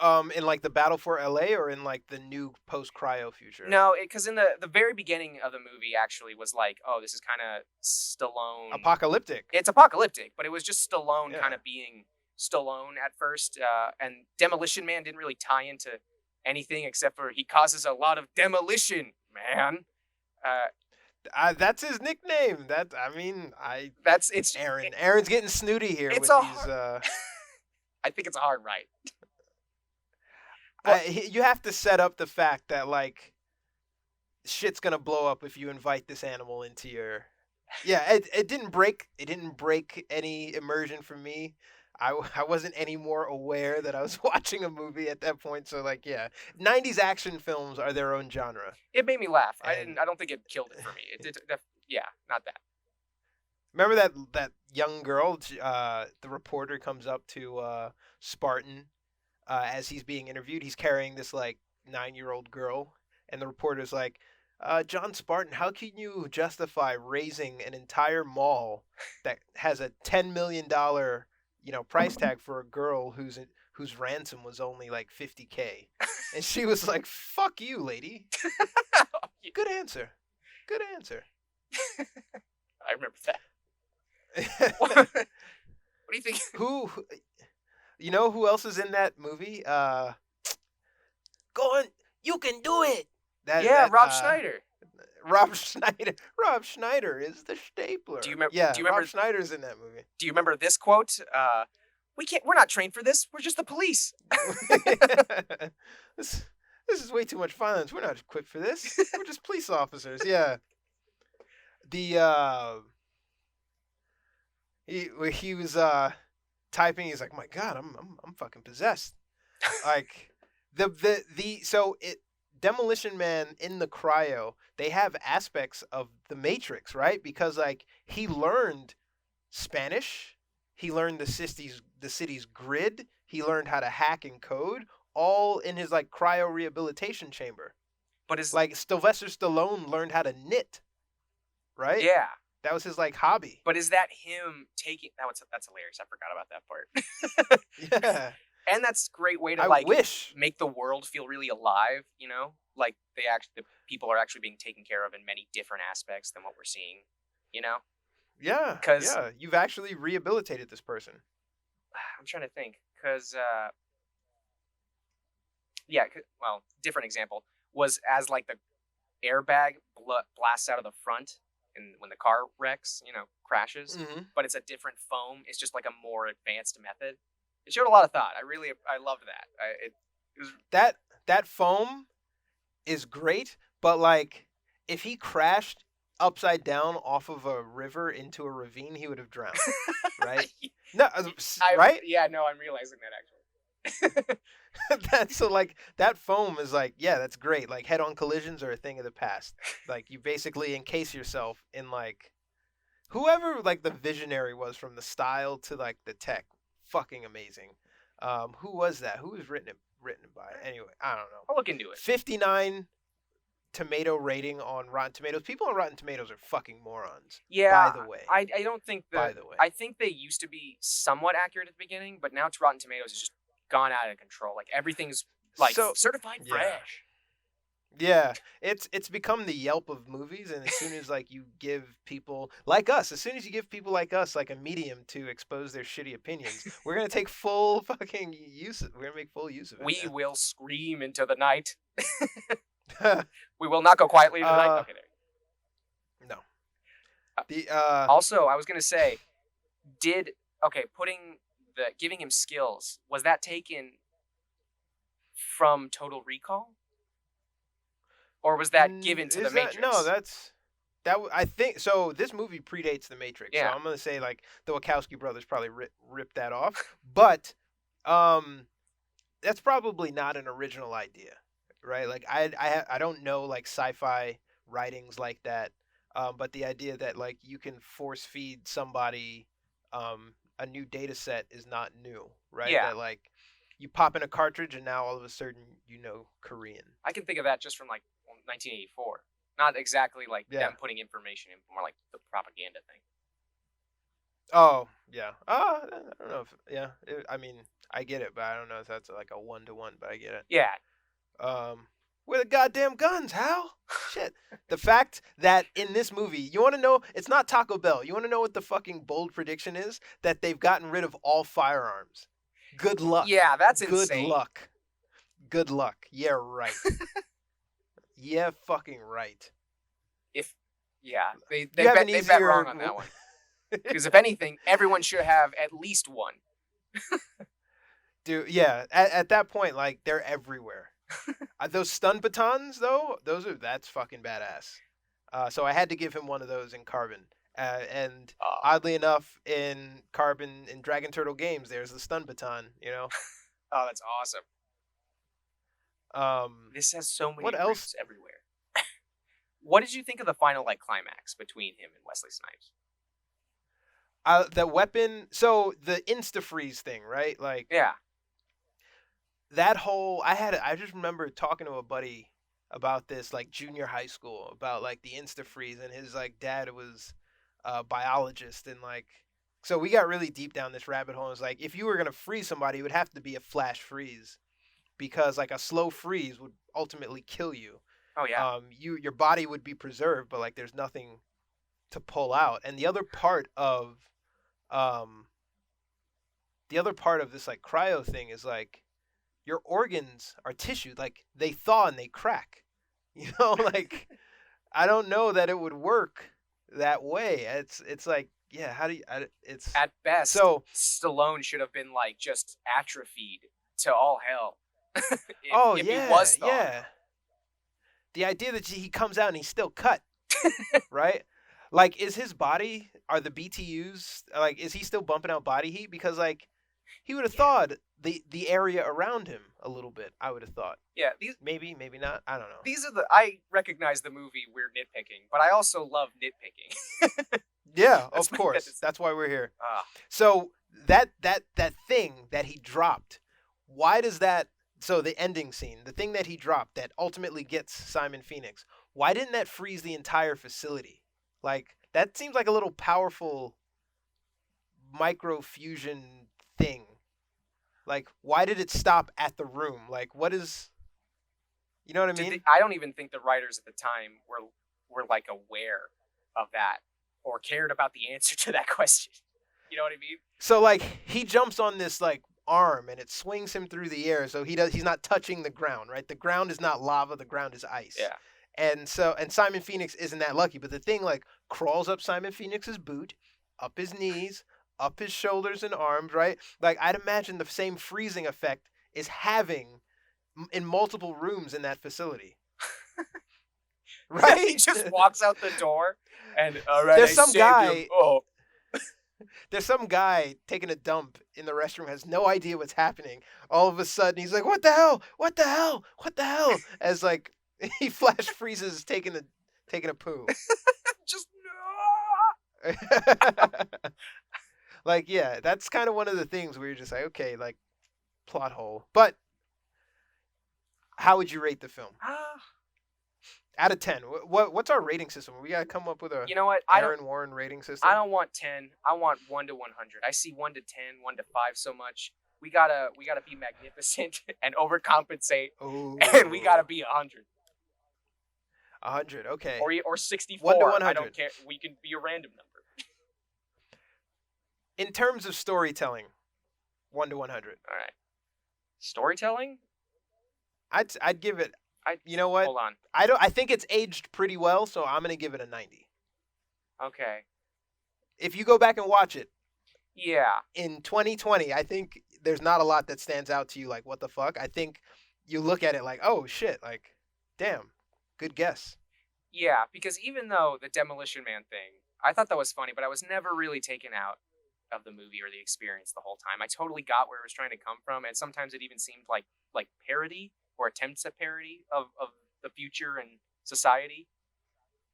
[SPEAKER 1] In like the Battle for LA or in like the new post cryo future?
[SPEAKER 2] No, because in the very beginning of the movie actually was like, oh, this is kind of Stallone.
[SPEAKER 1] Apocalyptic.
[SPEAKER 2] It's apocalyptic, but it was just Stallone
[SPEAKER 1] Yeah.
[SPEAKER 2] kind of being Stallone at first. And Demolition Man didn't really tie into anything except for he causes a lot of demolition, man.
[SPEAKER 1] That's his nickname.
[SPEAKER 2] It's
[SPEAKER 1] Aaron. Aaron's getting snooty here
[SPEAKER 2] it's
[SPEAKER 1] with
[SPEAKER 2] a
[SPEAKER 1] these.
[SPEAKER 2] I think it's a hard right.
[SPEAKER 1] You have to set up the fact that like shit's gonna blow up if you invite this animal into your. Yeah, it didn't break. It didn't break any immersion for me. I wasn't any more aware that I was watching a movie at that point. So like, yeah, '90s action films are their own genre.
[SPEAKER 2] It made me laugh.
[SPEAKER 1] And-
[SPEAKER 2] I don't think it killed it for me. It did. Yeah, not that.
[SPEAKER 1] Remember that young girl? The reporter comes up to Spartan as he's being interviewed. He's carrying this like 9-year-old girl, and the reporter's like, "John Spartan, how can you justify raising an entire mall that has a $10 million price tag for a girl whose ransom was only like $50K?" And she was like, "Fuck you, lady." Good answer. Good answer.
[SPEAKER 2] I remember that. What do you think?
[SPEAKER 1] Who who else is in that movie? Go on, you can do it.
[SPEAKER 2] Rob Schneider.
[SPEAKER 1] Rob Schneider. Rob Schneider is the stapler.
[SPEAKER 2] Do you remember?
[SPEAKER 1] Yeah,
[SPEAKER 2] Do you remember?
[SPEAKER 1] Rob Schneider's in that movie.
[SPEAKER 2] Do you remember this quote? We're not trained for this. We're just the police.
[SPEAKER 1] this is way too much violence. We're not equipped for this. We're just police officers. Yeah. He was typing. He's like, "My God, I'm fucking possessed." Like Demolition Man in the cryo, they have aspects of the Matrix, right? Because like he learned Spanish, he learned the city's grid, he learned how to hack and code, all in his like cryo rehabilitation chamber.
[SPEAKER 2] But is
[SPEAKER 1] Like Sylvester Stallone learned how to knit, right?
[SPEAKER 2] yeah.
[SPEAKER 1] That was his like hobby.
[SPEAKER 2] But is that him taking? That's hilarious. I forgot about that part.
[SPEAKER 1] Yeah.
[SPEAKER 2] And that's a great way to
[SPEAKER 1] I wish.
[SPEAKER 2] make the world feel really alive. Like the people are actually being taken care of in many different aspects than what we're seeing.
[SPEAKER 1] Yeah.
[SPEAKER 2] 'Cause-
[SPEAKER 1] yeah, you've actually rehabilitated this person.
[SPEAKER 2] I'm trying to think because different example was as like the airbag blasts out of the front and when the car wrecks, crashes,
[SPEAKER 1] Mm-hmm.
[SPEAKER 2] but it's a different foam. It's just like a more advanced method. It showed a lot of thought. I loved that. It was
[SPEAKER 1] That foam is great, but like if he crashed upside down off of a river into a ravine, he would have drowned, right? No, right?
[SPEAKER 2] Yeah, no, I'm realizing that actually.
[SPEAKER 1] So like that foam is like, yeah, that's great. Like head-on collisions are a thing of the past. Like you basically encase yourself in like whoever like the visionary was from the style to like the tech. Fucking amazing. Who was that? Who was written by? Anyway, I don't know.
[SPEAKER 2] I'll look into it.
[SPEAKER 1] 59 tomato rating on Rotten Tomatoes. People on Rotten Tomatoes are fucking morons. By
[SPEAKER 2] Yeah,
[SPEAKER 1] the way.
[SPEAKER 2] I don't think
[SPEAKER 1] By
[SPEAKER 2] that.
[SPEAKER 1] the way.
[SPEAKER 2] I think they used to be somewhat accurate at the beginning, but now it's Rotten Tomatoes has just gone out of control. Like everything's like
[SPEAKER 1] So
[SPEAKER 2] certified
[SPEAKER 1] yeah.
[SPEAKER 2] fresh.
[SPEAKER 1] Yeah, it's become the Yelp of movies, and as soon as like you give people like us, as soon as you give people like us like a medium to expose their shitty opinions, we're gonna take full fucking use. We're gonna make full use of
[SPEAKER 2] We
[SPEAKER 1] it,
[SPEAKER 2] will scream into the night.
[SPEAKER 1] man.
[SPEAKER 2] We will not go quietly into the night. Okay, there.
[SPEAKER 1] No.
[SPEAKER 2] Uh,
[SPEAKER 1] The
[SPEAKER 2] Also, I was gonna say, putting the giving him skills, was that taken from Total Recall, or was that given to the
[SPEAKER 1] is that
[SPEAKER 2] Matrix?
[SPEAKER 1] no? I think so. This movie predates the Matrix, so
[SPEAKER 2] Yeah.
[SPEAKER 1] I'm gonna say like the Wachowski brothers probably ripped that off, but um, that's probably not an original idea, right? Like I don't know like sci-fi writings like that, but the idea that like you can force feed somebody a new data set is not new, right?
[SPEAKER 2] Yeah.
[SPEAKER 1] That like you pop in a cartridge and now all of a sudden you know Korean.
[SPEAKER 2] I can think of that just from like 1984. Not exactly like
[SPEAKER 1] Yeah.
[SPEAKER 2] them putting information in, more like the propaganda thing.
[SPEAKER 1] Oh yeah. I don't know if I mean I get it, but I don't know if that's like a 1-to-1, but I get it.
[SPEAKER 2] Yeah.
[SPEAKER 1] Where the goddamn guns, Hal? Shit. The fact that in this movie, you want to know, it's not Taco Bell. You want to know what the fucking bold prediction is? That they've gotten rid of all firearms. Good luck.
[SPEAKER 2] Yeah, that's
[SPEAKER 1] Good
[SPEAKER 2] insane.
[SPEAKER 1] luck. Good luck. Yeah, right. Yeah, fucking right.
[SPEAKER 2] They
[SPEAKER 1] You have
[SPEAKER 2] bet
[SPEAKER 1] an
[SPEAKER 2] they bet
[SPEAKER 1] easier-
[SPEAKER 2] wrong on that one. Because if anything, everyone should have at least one.
[SPEAKER 1] Dude, yeah. At that point, like they're everywhere. Those stun batons, though, that's fucking badass. So I had to give him one of those in Carbon. And oddly enough, in Carbon in Dragon Turtle games, there's the stun baton. You know.
[SPEAKER 2] Oh, that's awesome. This has so many
[SPEAKER 1] what else?
[SPEAKER 2] roots everywhere. What did you think of the final like climax between him and Wesley Snipes?
[SPEAKER 1] The weapon. So the insta freeze thing, right? Like
[SPEAKER 2] Yeah.
[SPEAKER 1] that whole. I just remember talking to a buddy about this, like junior high school, about like the insta freeze, and his like dad was a biologist, and like so we got really deep down this rabbit hole. It was like if you were gonna freeze somebody, it would have to be a flash freeze, because like a slow freeze would ultimately kill you.
[SPEAKER 2] Oh yeah.
[SPEAKER 1] Your body would be preserved, but like there's nothing to pull out. And the other part of this like cryo thing is like your organs are tissue, like they thaw and they crack. You know, like I don't know that it would work that way. It's like yeah, how do you? It's
[SPEAKER 2] At best,
[SPEAKER 1] so.
[SPEAKER 2] Stallone should have been like just atrophied to all hell. if he was thawed.
[SPEAKER 1] yeah. The idea that he comes out and he's still cut, right? Like, is his body, are the BTUs, like, is he still bumping out body heat? Because, like, he would have thawed the area around him a little bit, I would have thought.
[SPEAKER 2] Yeah,
[SPEAKER 1] maybe not. I don't know.
[SPEAKER 2] I recognize the movie we're nitpicking, but I also love nitpicking.
[SPEAKER 1] Yeah, of course. That's why we're here. So that thing that he dropped, why does that? So the ending scene, the thing that he dropped that ultimately gets Simon Phoenix, why didn't that freeze the entire facility? Like that seems like a little powerful microfusion thing. Like why did it stop at the room? Like what is? You know what I mean?
[SPEAKER 2] I don't even think the writers at the time were like aware of that or cared about the answer to that question. You know what I mean?
[SPEAKER 1] So like he jumps on this like arm and it swings him through the air, so he's not touching the ground, right? The ground is not lava, the ground is ice.
[SPEAKER 2] Yeah.
[SPEAKER 1] And Simon Phoenix isn't that lucky, but the thing like crawls up Simon Phoenix's boot, up his knees, up his shoulders and arms, right? Like I'd imagine the same freezing effect is having in multiple rooms in that facility. Right?
[SPEAKER 2] He just walks out the door and all right,
[SPEAKER 1] there's some guy.
[SPEAKER 2] You. Oh.
[SPEAKER 1] There's some guy taking a dump in the restroom, has no idea what's happening. All of a sudden, he's like, "What the hell? What the hell? What the hell?" As like he flash freezes taking a poo.
[SPEAKER 2] Just no.
[SPEAKER 1] Like yeah, that's kind of one of the things where you're just like, okay, like plot hole. But how would you rate the film? Out of 10. What's our rating system? We gotta come up with a
[SPEAKER 2] You know what?
[SPEAKER 1] Aaron Warren rating
[SPEAKER 2] I
[SPEAKER 1] system.
[SPEAKER 2] don't want 10. I want 1 to 100. I see 1 to 10, 1 to 5 so much. We gotta be magnificent and overcompensate, and we gotta
[SPEAKER 1] Ooh,
[SPEAKER 2] be 100
[SPEAKER 1] 100. Okay.
[SPEAKER 2] or
[SPEAKER 1] 1 to
[SPEAKER 2] 64. I don't
[SPEAKER 1] 100.
[SPEAKER 2] care. We can be a random number.
[SPEAKER 1] In terms of storytelling, 1 to 100.
[SPEAKER 2] All right. Storytelling.
[SPEAKER 1] I'd give it.
[SPEAKER 2] I
[SPEAKER 1] You know what?
[SPEAKER 2] hold on.
[SPEAKER 1] I think it's aged pretty well, so I'm gonna give it a 90.
[SPEAKER 2] Okay.
[SPEAKER 1] If you go back and watch it
[SPEAKER 2] Yeah.
[SPEAKER 1] in 2020, I think there's not a lot that stands out to you like what the fuck. I think you look at it like, oh shit, like, damn, good guess.
[SPEAKER 2] Yeah, because even though the Demolition Man thing, I thought that was funny, but I was never really taken out of the movie or the experience the whole time. I totally got where it was trying to come from, and sometimes it even seemed like parody or attempts at parody of the future and society.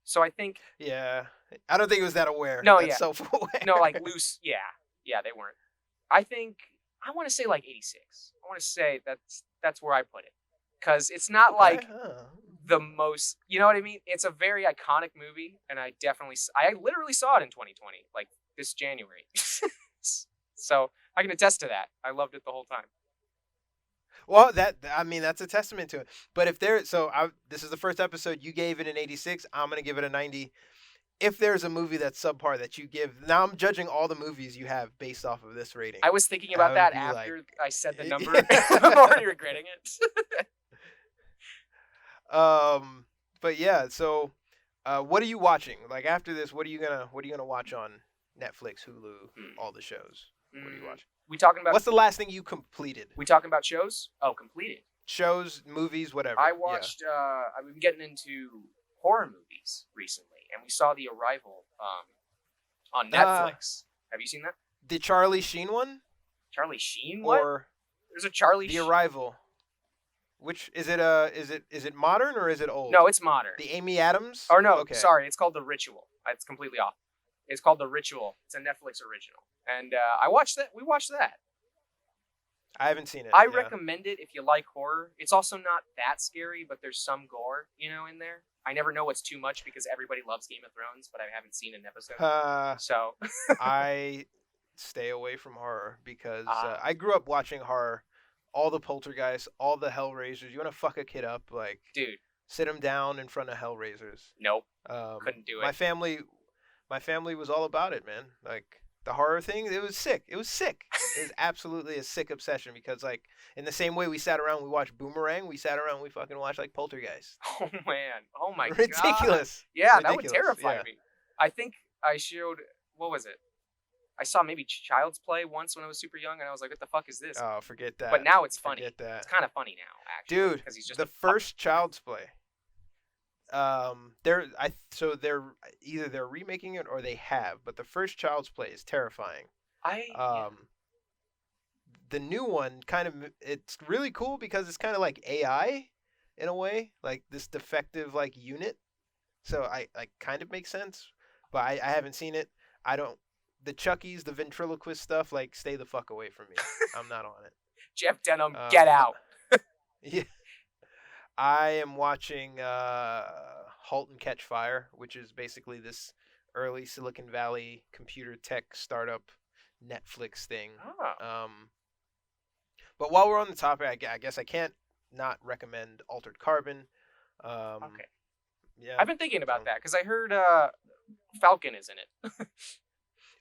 [SPEAKER 2] So I think
[SPEAKER 1] Yeah, I don't think it was that aware.
[SPEAKER 2] no,
[SPEAKER 1] That's
[SPEAKER 2] yeah,
[SPEAKER 1] self-aware.
[SPEAKER 2] no, like loose, yeah, they weren't. I think I want to say like 86. I want to say that's where I put it, because it's not
[SPEAKER 1] Okay.
[SPEAKER 2] like the most, you know what I mean? It's a very iconic movie, and I literally saw it in 2020, like this January. So I can attest to that. I loved it the whole time.
[SPEAKER 1] Well, that's a testament to it. But if there, this is the first episode you gave it an 86. I'm gonna give it a 90. If there's a movie that's subpar that you give, now I'm judging all the movies you have based off of this rating.
[SPEAKER 2] I was thinking
[SPEAKER 1] And I
[SPEAKER 2] about
[SPEAKER 1] would
[SPEAKER 2] that
[SPEAKER 1] be
[SPEAKER 2] after
[SPEAKER 1] like,
[SPEAKER 2] I said the number. I'm already regretting it.
[SPEAKER 1] but yeah. So, what are you watching? Like after this, what are you gonna watch on Netflix, Hulu,
[SPEAKER 2] Hmm.
[SPEAKER 1] all the shows? What are you
[SPEAKER 2] Mm,
[SPEAKER 1] watching?
[SPEAKER 2] we talking about
[SPEAKER 1] What's the last thing you completed?
[SPEAKER 2] we talking about shows? Oh, completed.
[SPEAKER 1] Shows, movies, whatever.
[SPEAKER 2] I
[SPEAKER 1] Yeah.
[SPEAKER 2] watched. I've been getting into horror movies recently, and we saw The Arrival on Netflix. Have you seen that?
[SPEAKER 1] The Charlie Sheen one,
[SPEAKER 2] Charlie Sheen? What?
[SPEAKER 1] or
[SPEAKER 2] There's a Charlie.
[SPEAKER 1] The Arrival? Which is it? Is it modern or is it old?
[SPEAKER 2] No, it's modern.
[SPEAKER 1] The Amy Adams.
[SPEAKER 2] Or no,
[SPEAKER 1] Okay.
[SPEAKER 2] sorry, it's called The Ritual. It's completely off. It's called The Ritual. It's a Netflix original, and I watched that. We watched that.
[SPEAKER 1] I haven't seen it.
[SPEAKER 2] I
[SPEAKER 1] yeah.
[SPEAKER 2] recommend it if you like horror. It's also not that scary, but there's some gore, in there. I never know what's too much because everybody loves Game of Thrones, but I haven't seen an episode. So
[SPEAKER 1] I stay away from horror because
[SPEAKER 2] Ah.
[SPEAKER 1] I grew up watching horror, all the Poltergeists, all the Hellraisers. You want to fuck a kid up, like
[SPEAKER 2] dude,
[SPEAKER 1] sit him down in front of Hellraisers.
[SPEAKER 2] nope,
[SPEAKER 1] Um,
[SPEAKER 2] couldn't do
[SPEAKER 1] my
[SPEAKER 2] it.
[SPEAKER 1] family was all about it, man. Like the horror thing, it was sick. It was sick. It was absolutely a sick obsession because, like, in the same way we sat around, we watched Boomerang. We sat around, we fucking watched like Poltergeist.
[SPEAKER 2] Oh man, oh my god,
[SPEAKER 1] Ridiculous.
[SPEAKER 2] yeah, that would
[SPEAKER 1] Ridiculous,
[SPEAKER 2] terrify
[SPEAKER 1] yeah.
[SPEAKER 2] me. I think I showed, what was it? I saw maybe Child's Play once when I was super young, and I was like, "What the fuck is this?"
[SPEAKER 1] Oh, forget that.
[SPEAKER 2] But now it's funny.
[SPEAKER 1] Forget that.
[SPEAKER 2] It's kind of funny now, actually,
[SPEAKER 1] Dude,
[SPEAKER 2] because he's just
[SPEAKER 1] the
[SPEAKER 2] a
[SPEAKER 1] first Child's Play. They're either they're remaking it or they have, but the first Child's Play is terrifying.
[SPEAKER 2] Yeah.
[SPEAKER 1] The new one it's really cool because it's kind of like AI in a way, like this defective like unit. So I like kind of makes sense, but I haven't seen it. I don't the Chuckies, the ventriloquist stuff, like stay the fuck away from me. I'm not on it.
[SPEAKER 2] Jeff Denham, get out.
[SPEAKER 1] Yeah. I am watching *Halt and Catch Fire*, which is basically this early Silicon Valley computer tech startup Netflix thing.
[SPEAKER 2] Oh.
[SPEAKER 1] But while we're on the topic, I guess I can't not recommend *Altered Carbon*.
[SPEAKER 2] Okay.
[SPEAKER 1] Yeah.
[SPEAKER 2] I've been thinking about
[SPEAKER 1] so-
[SPEAKER 2] that because I heard Falcon is in it.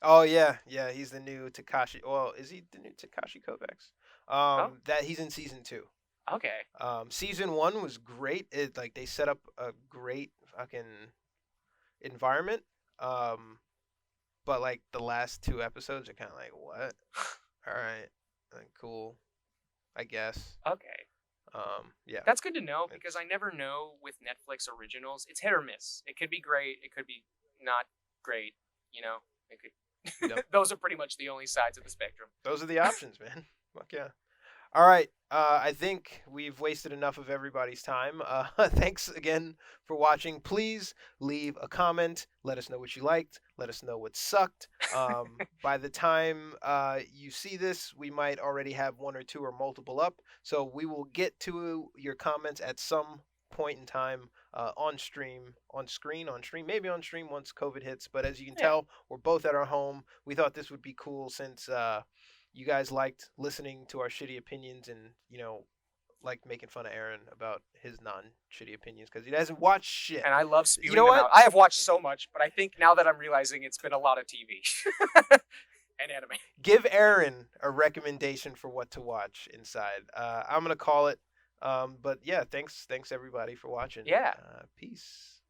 [SPEAKER 1] Oh yeah, he's the new Takashi. Well, is he the new Takashi Kovacs? That he's in season 2.
[SPEAKER 2] Okay.
[SPEAKER 1] Season 1 was great. It like they set up a great fucking environment. But like the last 2 episodes are kind of like what? All right, like, cool, I guess.
[SPEAKER 2] Okay.
[SPEAKER 1] Yeah.
[SPEAKER 2] That's good to know because I never know with Netflix originals. It's hit or miss. It could be great. It could be not great. It could.
[SPEAKER 1] Yep.
[SPEAKER 2] Those are pretty much the only sides of the spectrum.
[SPEAKER 1] Those are the options, man. Fuck yeah. All right. I think we've wasted enough of everybody's time. Thanks again for watching. Please leave a comment. Let us know what you liked. Let us know what sucked. By the time you see this, we might already have 1 or 2 or multiple up. So we will get to your comments at some point in time. on stream, on screen, on stream, maybe on stream once COVID hits. But as you can
[SPEAKER 2] Yeah.
[SPEAKER 1] tell, we're both at our home. We thought this would be cool since you guys liked listening to our shitty opinions and like making fun of Aaron about his non-shitty opinions because he doesn't watch shit.
[SPEAKER 2] And I love
[SPEAKER 1] You
[SPEAKER 2] spewing
[SPEAKER 1] know
[SPEAKER 2] them
[SPEAKER 1] what?
[SPEAKER 2] out. I have watched so much, but I think now that I'm realizing it's been a lot of TV and anime.
[SPEAKER 1] Give Aaron a recommendation for what to watch inside. I'm gonna call it. But yeah, thanks everybody for watching.
[SPEAKER 2] Yeah.
[SPEAKER 1] Peace.